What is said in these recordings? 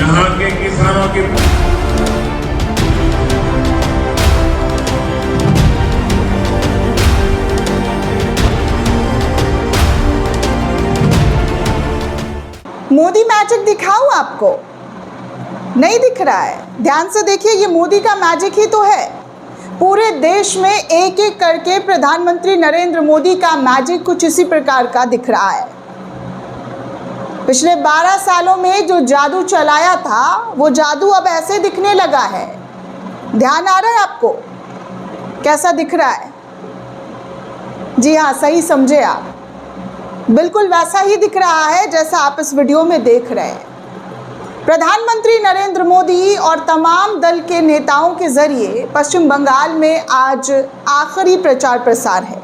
यहाँ के किसानों की मोदी मैजिक दिखाऊं आपको? नहीं दिख रहा है? ध्यान से देखिए, ये मोदी का मैजिक ही तो है। पूरे देश में एक एक करके प्रधानमंत्री नरेंद्र मोदी का मैजिक कुछ इसी प्रकार का दिख रहा है। पिछले 12 सालों में जो जादू चलाया था वो जादू अब ऐसे दिखने लगा है। ध्यान आ रहा है आपको कैसा दिख रहा है? जी हाँ, सही समझे आप, बिल्कुल वैसा ही दिख रहा है जैसा आप इस वीडियो में देख रहे हैं। प्रधानमंत्री नरेंद्र मोदी और तमाम दल के नेताओं के जरिए पश्चिम बंगाल में आज आखिरी प्रचार प्रसार है।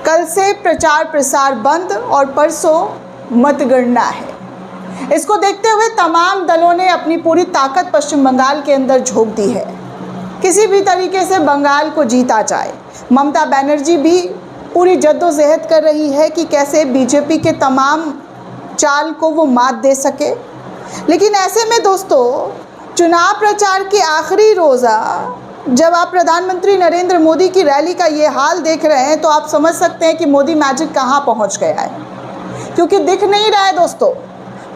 कल से प्रचार प्रसार बंद और परसों मतगणना है। इसको देखते हुए तमाम दलों ने अपनी पूरी ताकत पश्चिम बंगाल के अंदर झोंक दी है। किसी भी तरीके से बंगाल को जीता जाए। ममता बनर्जी भी पूरी जद्दोजहद कर रही है कि कैसे बीजेपी के तमाम चाल को वो मात दे सके। लेकिन ऐसे में दोस्तों, चुनाव प्रचार के आखिरी रोज़ा जब आप प्रधानमंत्री नरेंद्र मोदी की रैली का ये हाल देख रहे हैं तो आप समझ सकते हैं कि मोदी मैजिक कहाँ पहुँच गया है। क्योंकि दिख नहीं रहा है दोस्तों,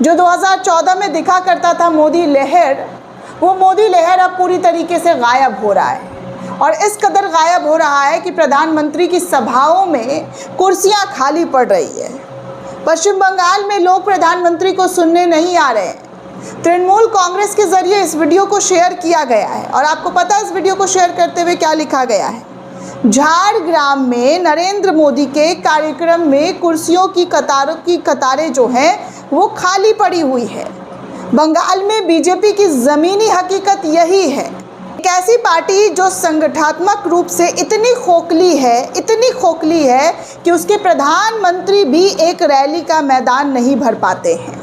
जो 2014 में दिखा करता था मोदी लहर, वो मोदी लहर अब पूरी तरीके से गायब हो रहा है। और इस कदर गायब हो रहा है कि प्रधानमंत्री की सभाओं में कुर्सियां खाली पड़ रही है। पश्चिम बंगाल में लोग प्रधानमंत्री को सुनने नहीं आ रहे हैं। तृणमूल कांग्रेस के जरिए इस वीडियो को शेयर किया गया है और आपको पता है इस वीडियो को शेयर करते हुए क्या लिखा गया है? झारग्राम में नरेंद्र मोदी के कार्यक्रम में कुर्सियों की कतारें जो हैं वो खाली पड़ी हुई है। बंगाल में बीजेपी की ज़मीनी हकीकत यही है। एक ऐसी पार्टी जो संगठनात्मक रूप से इतनी खोखली है कि उसके प्रधानमंत्री भी एक रैली का मैदान नहीं भर पाते हैं।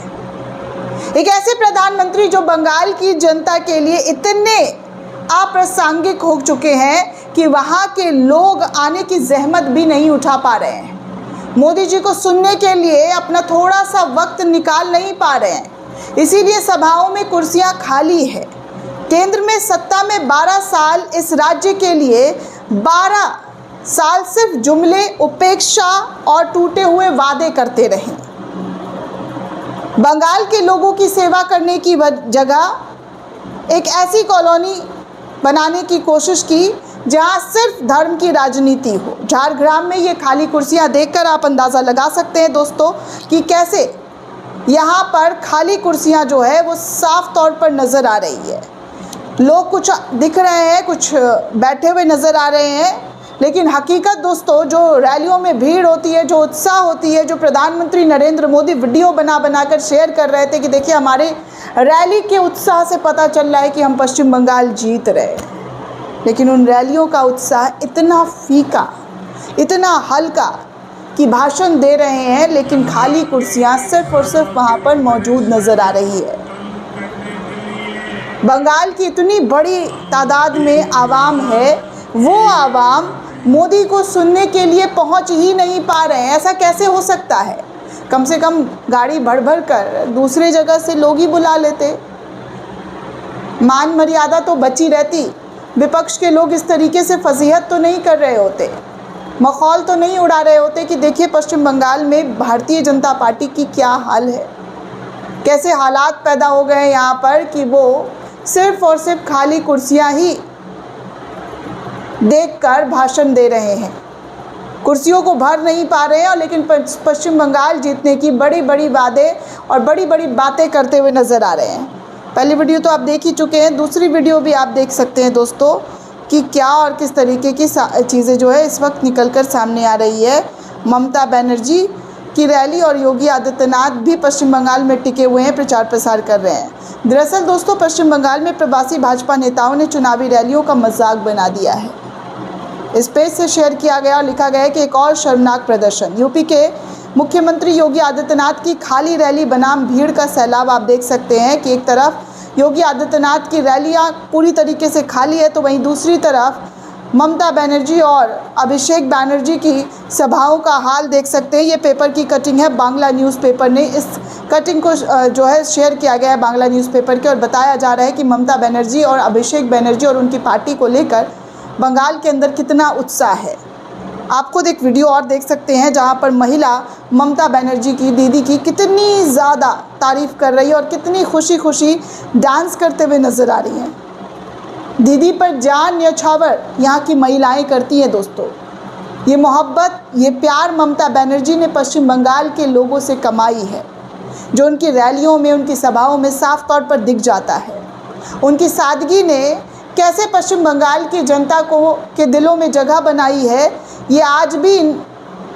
एक ऐसे प्रधानमंत्री जो बंगाल की जनता के लिए इतने अप्रासंगिक हो चुके हैं कि वहाँ के लोग आने की जहमत भी नहीं उठा पा रहे हैं। मोदी जी को सुनने के लिए अपना थोड़ा सा वक्त निकाल नहीं पा रहे हैं। इसीलिए सभाओं में कुर्सियाँ खाली है। केंद्र में सत्ता में 12 साल इस राज्य के लिए 12 साल सिर्फ जुमले, उपेक्षा और टूटे हुए वादे करते रहे। बंगाल के लोगों की सेवा करने की जगह एक ऐसी कॉलोनी बनाने की कोशिश की जहां सिर्फ धर्म की राजनीति हो। झारग्राम में ये खाली कुर्सियां देखकर आप अंदाज़ा लगा सकते हैं दोस्तों कि कैसे यहाँ पर खाली कुर्सियां जो है वो साफ तौर पर नज़र आ रही है। लोग कुछ दिख रहे हैं, कुछ बैठे हुए नज़र आ रहे हैं, लेकिन हकीकत दोस्तों जो रैलियों में भीड़ होती है, जो उत्साह होती है, जो प्रधानमंत्री नरेंद्र मोदी वीडियो बनाकर शेयर कर रहे थे कि देखिए हमारे रैली के उत्साह से पता चल रहा है कि हम पश्चिम बंगाल जीत रहे हैं, लेकिन उन रैलियों का उत्साह इतना फीका, इतना हल्का कि भाषण दे रहे हैं लेकिन खाली कुर्सियाँ सिर्फ और सिर्फ वहाँ पर मौजूद नज़र आ रही है। बंगाल की इतनी बड़ी तादाद में आवाम है, वो आवाम मोदी को सुनने के लिए पहुंच ही नहीं पा रहे हैं। ऐसा कैसे हो सकता है? कम से कम गाड़ी भर कर दूसरे जगह से लोग ही बुला लेते, मान मर्यादा तो बची रहती। विपक्ष के लोग इस तरीके से फजीहत तो नहीं कर रहे होते, मखौल तो नहीं उड़ा रहे होते कि देखिए पश्चिम बंगाल में भारतीय जनता पार्टी की क्या हाल है, कैसे हालात पैदा हो गए यहाँ पर कि वो सिर्फ और सिर्फ खाली कुर्सियाँ ही देखकर भाषण दे रहे हैं, कुर्सियों को भर नहीं पा रहे हैं। और लेकिन पश्चिम बंगाल जीतने की बड़ी बड़ी वादे और बड़ी बड़ी बातें करते हुए नज़र आ रहे हैं। पहली वीडियो तो आप देख ही चुके हैं, दूसरी वीडियो भी आप देख सकते हैं दोस्तों कि क्या और किस तरीके की चीज़ें जो है इस वक्त निकलकर सामने आ रही है। ममता बनर्जी की रैली और योगी आदित्यनाथ भी पश्चिम बंगाल में टिके हुए हैं, प्रचार प्रसार कर रहे हैं। दरअसल दोस्तों पश्चिम बंगाल में प्रवासी भाजपा नेताओं ने चुनावी रैलियों का मजाक बना दिया है। इस पेज से शेयर किया गया और लिखा गया है कि एक और शर्मनाक प्रदर्शन। यूपी के मुख्यमंत्री योगी आदित्यनाथ की खाली रैली बनाम भीड़ का सैलाब आप देख सकते हैं कि एक तरफ योगी आदित्यनाथ की रैलियां पूरी तरीके से खाली है तो वहीं दूसरी तरफ ममता बनर्जी और अभिषेक बनर्जी की सभाओं का हाल देख सकते हैं। ये पेपर की कटिंग है, बांग्ला न्यूज़पेपर ने इस कटिंग को जो है शेयर किया गया है बांग्ला न्यूज़पेपर के, और बताया जा रहा है कि ममता बनर्जी और अभिषेक बनर्जी और उनकी पार्टी को लेकर बंगाल के अंदर कितना उत्साह है। आप खुद एक वीडियो और देख सकते हैं जहां पर महिला ममता बनर्जी की दीदी की कितनी ज़्यादा तारीफ़ कर रही है और कितनी खुशी खुशी डांस करते हुए नज़र आ रही हैं। दीदी पर जान न्यौछावर यहाँ की महिलाएं करती हैं दोस्तों। ये मोहब्बत, ये प्यार ममता बनर्जी ने पश्चिम बंगाल के लोगों से कमाई है, जो उनकी रैलियों में, उनकी सभाओं में साफ तौर पर दिख जाता है। उनकी सादगी ने कैसे पश्चिम बंगाल की जनता के दिलों में जगह बनाई है, ये आज भी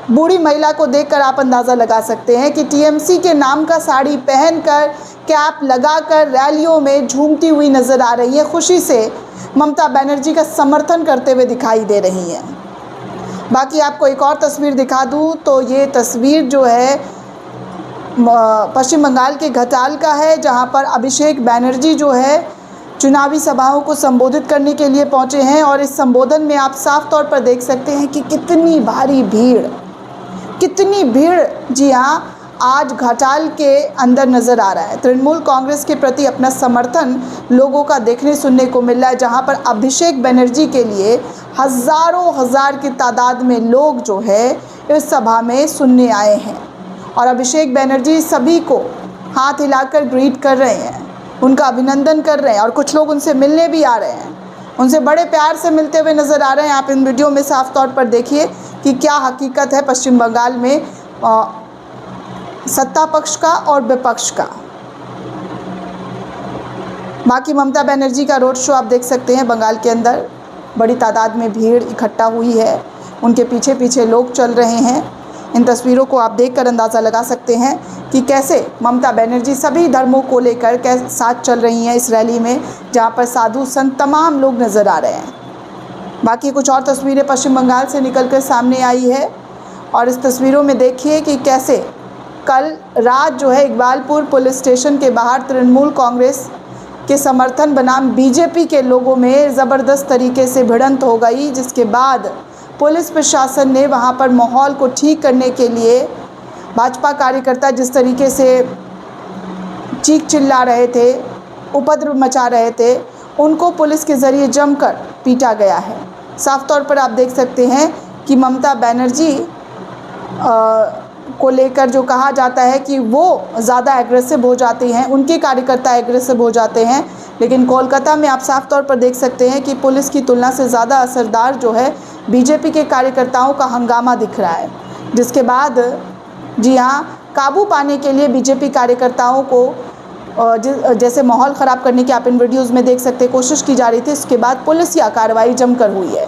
बूढ़ी महिला को देखकर आप अंदाज़ा लगा सकते हैं कि टीएमसी के नाम का साड़ी पहनकर, कैप लगाकर रैलियों में झूमती हुई नज़र आ रही है, खुशी से ममता बनर्जी का समर्थन करते हुए दिखाई दे रही हैं। बाकी आपको एक और तस्वीर दिखा दूं तो ये तस्वीर जो है पश्चिम बंगाल के घटाल का है, जहां पर अभिषेक बनर्जी जो है चुनावी सभाओं को संबोधित करने के लिए पहुंचे हैं। और इस संबोधन में आप साफ तौर पर देख सकते हैं कि कितनी भारी भीड़, कितनी भीड़ जी हाँ आज घटाल के अंदर नज़र आ रहा है। तृणमूल कांग्रेस के प्रति अपना समर्थन लोगों का देखने सुनने को मिल रहा है, जहां पर अभिषेक बनर्जी के लिए हज़ारों हज़ार की तादाद में लोग जो है इस सभा में सुनने आए हैं। और अभिषेक बनर्जी सभी को हाथ हिलाकर ग्रीट कर रहे हैं, उनका अभिनंदन कर रहे हैं, और कुछ लोग उनसे मिलने भी आ रहे हैं, उनसे बड़े प्यार से मिलते हुए नज़र आ रहे हैं। आप इन वीडियो में साफ तौर पर देखिए कि क्या हकीकत है पश्चिम बंगाल में सत्ता पक्ष का और विपक्ष का। बाकी ममता बनर्जी का रोड शो आप देख सकते हैं, बंगाल के अंदर बड़ी तादाद में भीड़ इकट्ठा हुई है, उनके पीछे पीछे लोग चल रहे हैं। इन तस्वीरों को आप देखकर अंदाज़ा लगा सकते हैं कि कैसे ममता बनर्जी सभी धर्मों को लेकर कैसे साथ चल रही हैं इस रैली में, जहां पर साधु संत तमाम लोग नज़र आ रहे हैं। बाकी कुछ और तस्वीरें पश्चिम बंगाल से निकलकर सामने आई है, और इस तस्वीरों में देखिए कि कैसे कल रात जो है इकबालपुर पुलिस स्टेशन के बाहर तृणमूल कांग्रेस के समर्थन बनाम बीजेपी के लोगों में ज़बरदस्त तरीके से भिड़ंत हो गई, जिसके बाद पुलिस प्रशासन ने वहां पर माहौल को ठीक करने के लिए भाजपा कार्यकर्ता जिस तरीके से चीख चिल्ला रहे थे, उपद्रव मचा रहे थे, उनको पुलिस के ज़रिए जमकर पीटा गया है। साफ तौर पर आप देख सकते हैं कि ममता बनर्जी को लेकर जो कहा जाता है कि वो ज़्यादा एग्रेसिव हो जाती हैं, उनके कार्यकर्ता एग्रेसिव हो जाते हैं, लेकिन कोलकाता में आप साफ तौर पर देख सकते हैं कि पुलिस की तुलना से ज़्यादा असरदार जो है बीजेपी के कार्यकर्ताओं का हंगामा दिख रहा है, जिसके बाद जी हाँ काबू पाने के लिए बीजेपी कार्यकर्ताओं को जैसे माहौल ख़राब करने की आप इन वीडियोज़ में देख सकते हैं कोशिश की जा रही थी, उसके बाद पुलिस या कार्रवाई जमकर हुई है,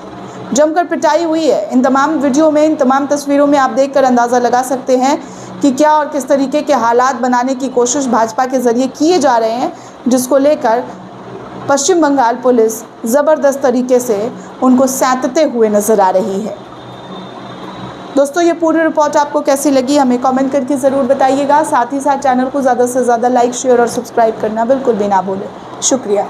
जमकर पिटाई हुई है। इन तमाम वीडियो में, इन तमाम तस्वीरों में आप देखकर अंदाज़ा लगा सकते हैं कि क्या और किस तरीके के हालात बनाने की कोशिश भाजपा के ज़रिए किए जा रहे हैं, जिसको लेकर पश्चिम बंगाल पुलिस ज़बरदस्त तरीके से उनको सैंतते हुए नज़र आ रही है। दोस्तों ये पूरी रिपोर्ट आपको कैसी लगी हमें कमेंट करके ज़रूर बताइएगा। साथ ही साथ चैनल को ज़्यादा से ज़्यादा लाइक, शेयर और सब्सक्राइब करना बिल्कुल भी ना भूलें। शुक्रिया।